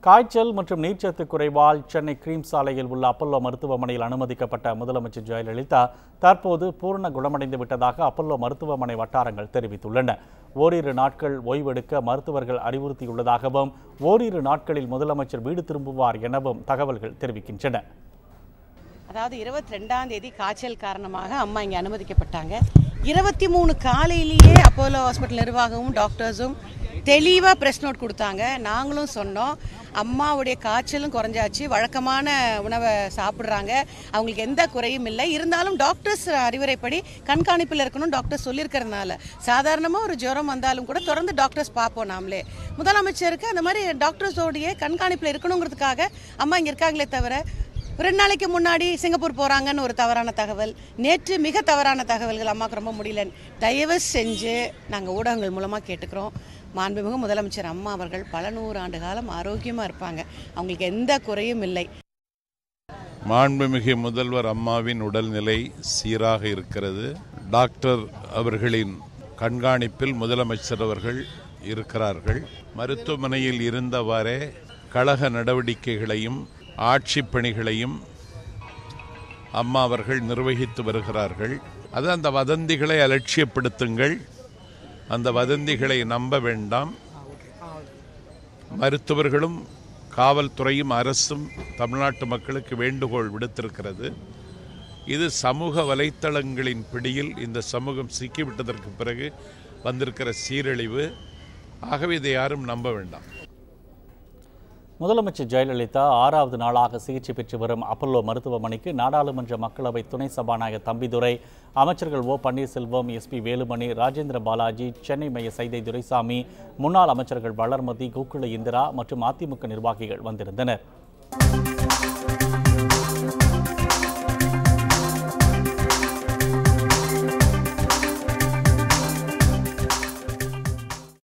காய்ச்சல் மற்றும் நீர்ச்சத்து குறைவால் சென்னை கிரீம் சாலையில் உள்ள அப்பல்லோ மருத்துவமனையில் அனுமதிக்கப்பட்ட முதலமைச்சர் ஜெயலலிதா தற்போது பூரண குணமடைந்து விட்டதாக அப்பல்லோ மருத்துவமனை வட்டாரங்கள் தெரிவித்துள்ளன. ஓரிரு நாட்கள் ஓய்வெடுக்க மருத்துவர்கள் அறிவுறுத்தியுள்ளதாகவும் ஓரிரு நாட்களில் முதலமைச்சர் வீடு திரும்புவார் எனவும் தகவல்கள் தெரிவிக்கின்றன. அதாவது 22ஆம் தேதி காய்ச்சல் காரணமாக அம்மா இங்கே அனுமதிக்கப்பட்டாங்க. 23 காலையிலேயே அப்போலோ ஹாஸ்பிட்டல் நிர்வாகமும் டாக்டர்ஸும் தெளிவாக ப்ரெஸ் நோட் கொடுத்தாங்க. நாங்களும் சொன்னோம், அம்மாவுடைய காய்ச்சலும் குறைஞ்சாச்சு, வழக்கமான உணவை சாப்பிட்றாங்க, அவங்களுக்கு எந்த குறையும் இல்லை. இருந்தாலும் டாக்டர்ஸ் அறிவுரைப்படி கண்காணிப்பில் இருக்கணும் டாக்டர்ஸ் சொல்லியிருக்கிறதுனால சாதாரணமாக ஒரு ஜுரம் வந்தாலும் கூட தொடர்ந்து டாக்டர்ஸ் பார்ப்போம். நாமளே முதலமைச்சருக்கு அந்த மாதிரி டாக்டர்ஸோடைய கண்காணிப்பில் இருக்கணுங்கிறதுக்காக அம்மா இங்கே இருக்காங்களே தவிர 2 நாளைக்கு முன்னாடி சிங்கப்பூர் போகிறாங்கன்னு ஒரு தவறான தகவல், நேற்று மிக தவறான தகவல்கள் அம்மாவுக்கு ரொம்ப முடியல. தயவு செஞ்சு நாங்கள் ஊடகங்கள் மூலமாக கேட்டுக்கிறோம், மாண்புமிகு முதலமைச்சர் அம்மா அவர்கள் பல 100 ஆண்டு காலம் ஆரோக்கியமாக இருப்பாங்க, அவங்களுக்கு எந்த குறையும் இல்லை. மாண்புமிகு முதல்வர் அம்மாவின் உடல்நிலை சீராக இருக்கிறது. டாக்டர் அவர்களின் கண்காணிப்பில் முதலமைச்சர் அவர்கள் இருக்கிறார்கள். மருத்துவமனையில் இருந்தவாறே கழக நடவடிக்கைகளையும் ஆட்சி பணிகளையும் அம்மா அவர்கள் நிர்வகித்து வருகிறார்கள். அது அந்த வதந்திகளை அலட்சியப்படுத்துங்கள், அந்த வதந்திகளை நம்ப வேண்டாம். மருத்துவர்களும் காவல்துறையும் அரசும் தமிழ்நாட்டு மக்களுக்கு வேண்டுகோள் விடுத்திருக்கிறது. இது சமூக வலைத்தளங்களின் பிடியில் இந்த சமூகம் சிக்கிவிட்டதற்கு பிறகு வந்திருக்கிற சீரழிவு. ஆகவே இதை யாரும் நம்ப வேண்டாம். முதலமைச்சர் ஜெயலலிதா 6வது நாளாக சிகிச்சை பெற்று வரும் அப்பல்லோ மருத்துவமனைக்கு நாடாளுமன்ற மக்களவை துணை சபாநாயகர் தம்பிதுரை, அமைச்சர்கள் ஓ பன்னீர்செல்வம், SP வேலுமணி, ராஜேந்திர பாலாஜி, சென்னை மைய சைதை துரைசாமி, முன்னாள் அமைச்சர்கள் வளர்மதி, கூக்குள இந்திரா மற்றும் அதிமுக நிர்வாகிகள் வந்திருந்தனர்.